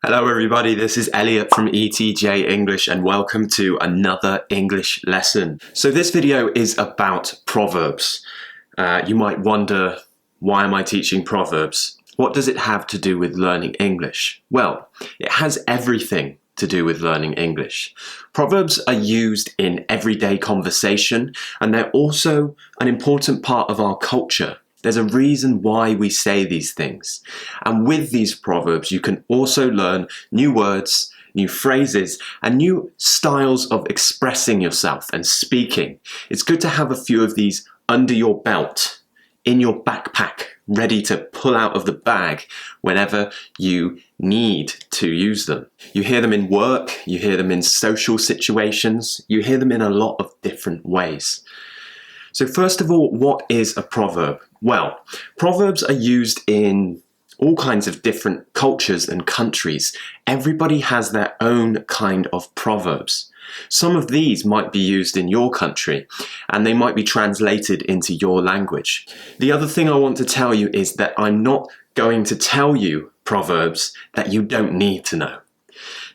Hello everybody, this is Elliot from ETJ English and welcome to another English lesson. So this video is about Proverbs. You might wonder, why am I teaching Proverbs? What does it have to do with learning English? Well, it has everything to do with learning English. Proverbs are used in everyday conversation and they're also an important part of our culture. There's a reason why we say these things. And with these proverbs, you can also learn new words, new phrases, and new styles of expressing yourself and speaking. It's good to have a few of these under your belt, in your backpack, ready to pull out of the bag whenever you need to use them. You hear them in work, you hear them in social situations, you hear them in a lot of different ways. So first of all, what is a proverb? Well, proverbs are used in all kinds of different cultures and countries. Everybody has their own kind of proverbs. Some of these might be used in your country and they might be translated into your language. The other thing I want to tell you is that I'm not going to tell you proverbs that you don't need to know.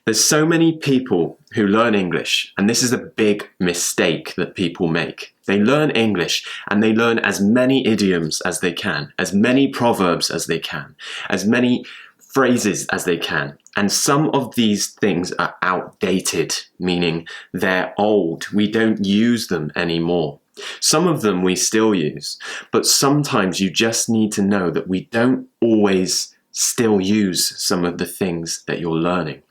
There's so many people who learn English, and this is a big mistake that people make. They learn English and they learn as many idioms as they can, as many proverbs as they can, as many phrases as they can. And some of these things are outdated, meaning they're old. We don't use them anymore. Some of them we still use, but sometimes you just need to know that we don't always still use some of the things that you're learning.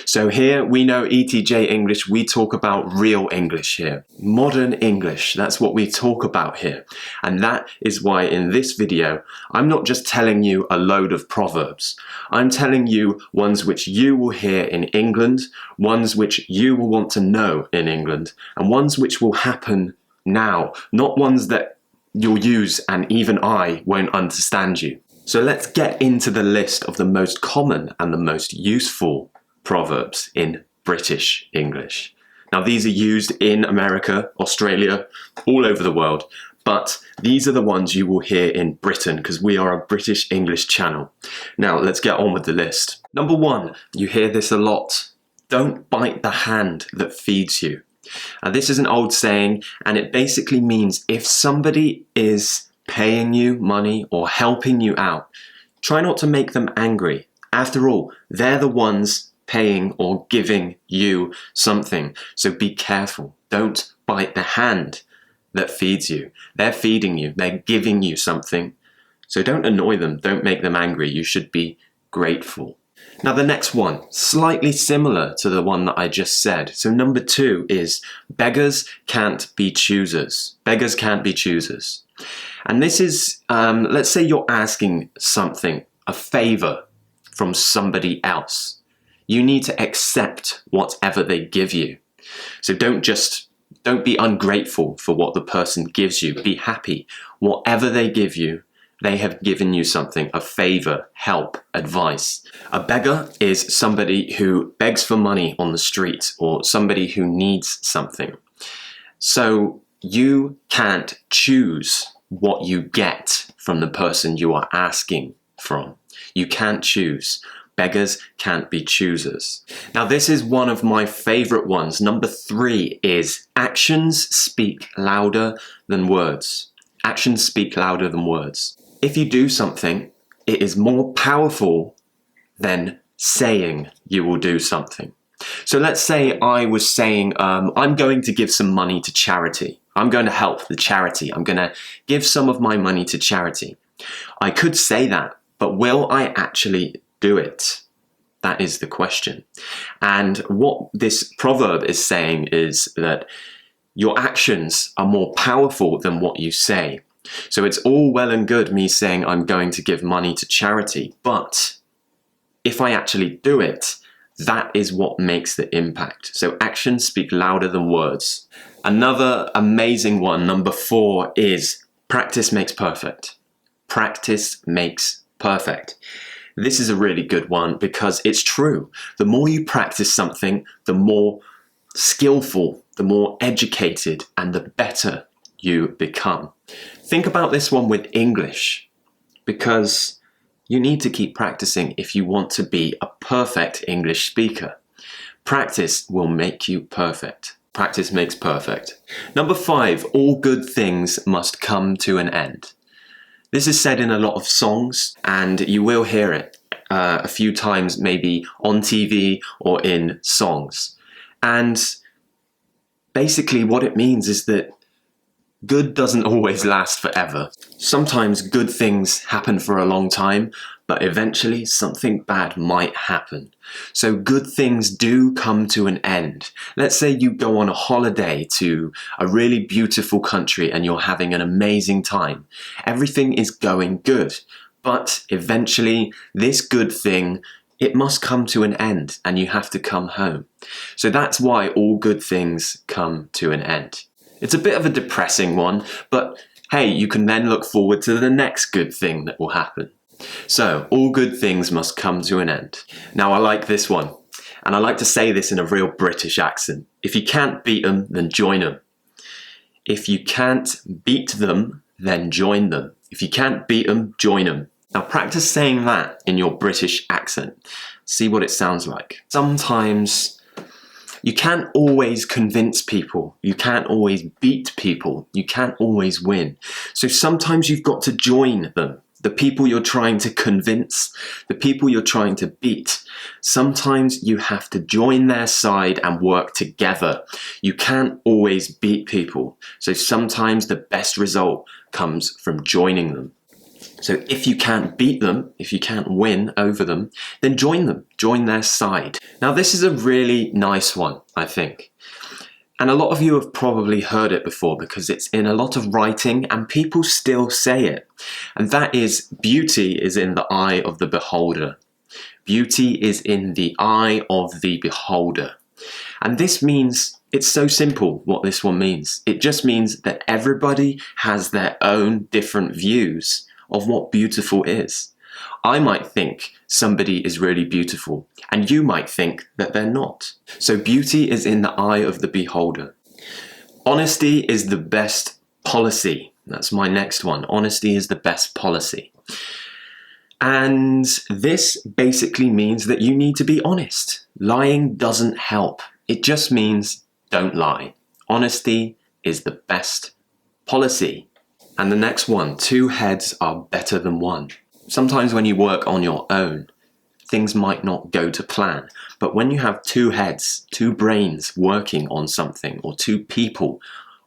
So here we know ETJ English, we talk about real English here. Modern English, that's what we talk about here. And that is why in this video, I'm not just telling you a load of proverbs. I'm telling you ones which you will hear in England, ones which you will want to know in England, and ones which will happen now, not ones that you'll use and even I won't understand you. So let's get into the list of the most common and the most useful proverbs in British English. Now these are used in America, Australia, all over the world, but these are the ones you will hear in Britain because we are a British English channel. Now let's get on with the list. Number one, you hear this a lot. Don't bite the hand that feeds you. Now this is an old saying and it basically means if somebody is paying you money or helping you out, try not to make them angry. After all, they're the ones paying or giving you something. So be careful. Don't bite the hand that feeds you. They're feeding you. They're giving you something. So don't annoy them. Don't make them angry. You should be grateful. Now the next one, slightly similar to the one that I just said. So number two is beggars can't be choosers. Beggars can't be choosers. And this is, let's say you're asking something, a favor from somebody else. You need to accept whatever they give you. So don't be ungrateful for what the person gives you. Be happy. Whatever they give you, they have given you something, a favor, help, advice. A beggar is somebody who begs for money on the street or somebody who needs something. So you can't choose what you get from the person you are asking from. You can't choose. Beggars can't be choosers. Now this is one of my favorite ones. Number three is actions speak louder than words. Actions speak louder than words. If you do something, it is more powerful than saying you will do something. So let's say I was saying, I'm going to give some money to charity. I'm going to help the charity. I'm going to give some of my money to charity. I could say that, but will I actually do it? That is the question. And what this proverb is saying is that your actions are more powerful than what you say. So it's all well and good me saying I'm going to give money to charity, but if I actually do it, that is what makes the impact. So actions speak louder than words. Another amazing one, number four, is practice makes perfect. Practice makes perfect. This is a really good one because it's true. The more you practice something, the more skillful, the more educated, and the better you become. Think about this one with English, because You need to keep practicing if you want to be a perfect English speaker. Practice will make you perfect. Practice makes perfect. Number 5, all good things must come to an end. This is said in a lot of songs, and you will hear it a few times maybe on TV or in songs. And basically what it means is that good doesn't always last forever. Sometimes good things happen for a long time, but eventually something bad might happen. So good things do come to an end. Let's say you go on a holiday to a really beautiful country and you're having an amazing time. Everything is going good, but eventually this good thing, it must come to an end and you have to come home. So that's why all good things come to an end. It's a bit of a depressing one, but hey, you can then look forward to the next good thing that will happen. So, all good things must come to an end. Now, I like this one, and I like to say this in a real British accent. If you can't beat them, then join them. If you can't beat them, then join them. If you can't beat them, join them. Now, practice saying that in your British accent. See what it sounds like. Sometimes you can't always convince people. You can't always beat people. You can't always win. So sometimes you've got to join them. The people you're trying to convince, the people you're trying to beat. Sometimes you have to join their side and work together. You can't always beat people. So sometimes the best result comes from joining them. So if you can't beat them, if you can't win over them, then join them, join their side. Now this is a really nice one, I think. And a lot of you have probably heard it before because it's in a lot of writing and people still say it. And that is, beauty is in the eye of the beholder. Beauty is in the eye of the beholder. And this means, it's so simple what this one means. It just means that everybody has their own different views of what beautiful is. I might think somebody is really beautiful, and you might think that they're not. So beauty is in the eye of the beholder. Honesty is the best policy. That's my next one. Honesty is the best policy. And this basically means that you need to be honest. Lying doesn't help. It just means don't lie. Honesty is the best policy. And the next one, 2 heads are better than 1. Sometimes when you work on your own, things might not go to plan. But when you have 2 heads, 2 brains working on something, or 2 people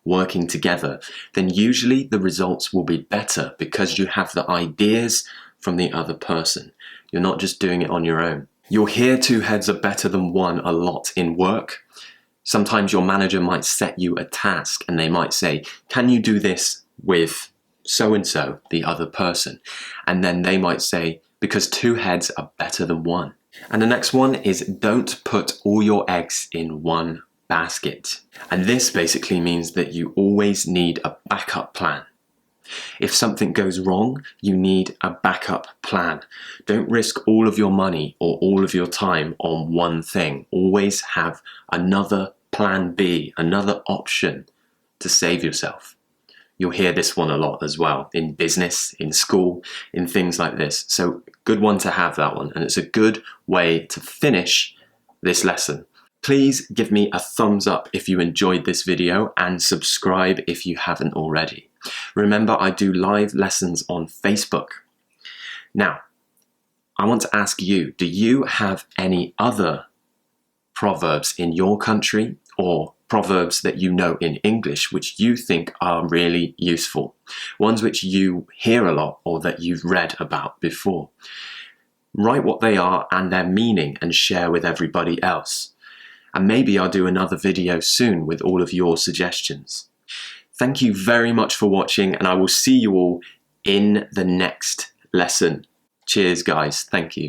working together, then usually the results will be better because you have the ideas from the other person. You're not just doing it on your own. You'll hear 2 heads are better than 1 a lot in work. Sometimes your manager might set you a task and they might say, can you do this with so-and-so, the other person? And then they might say, because 2 heads are better than 1. And the next one is, don't put all your eggs in one basket. And this basically means that you always need a backup plan. If something goes wrong, you need a backup plan. Don't risk all of your money or all of your time on one thing. Always have another plan B, another option to save yourself. You'll hear this one a lot as well, in business, in school, in things like this. So good one to have, that one. And it's a good way to finish this lesson. Please give me a thumbs up if you enjoyed this video and subscribe if you haven't already. Remember, I do live lessons on Facebook. Now, I want to ask you, do you have any other proverbs in your country or proverbs that you know in English which you think are really useful? Ones which you hear a lot or that you've read about before. Write what they are and their meaning and share with everybody else. And maybe I'll do another video soon with all of your suggestions. Thank you very much for watching, and I will see you all in the next lesson. Cheers, guys. Thank you.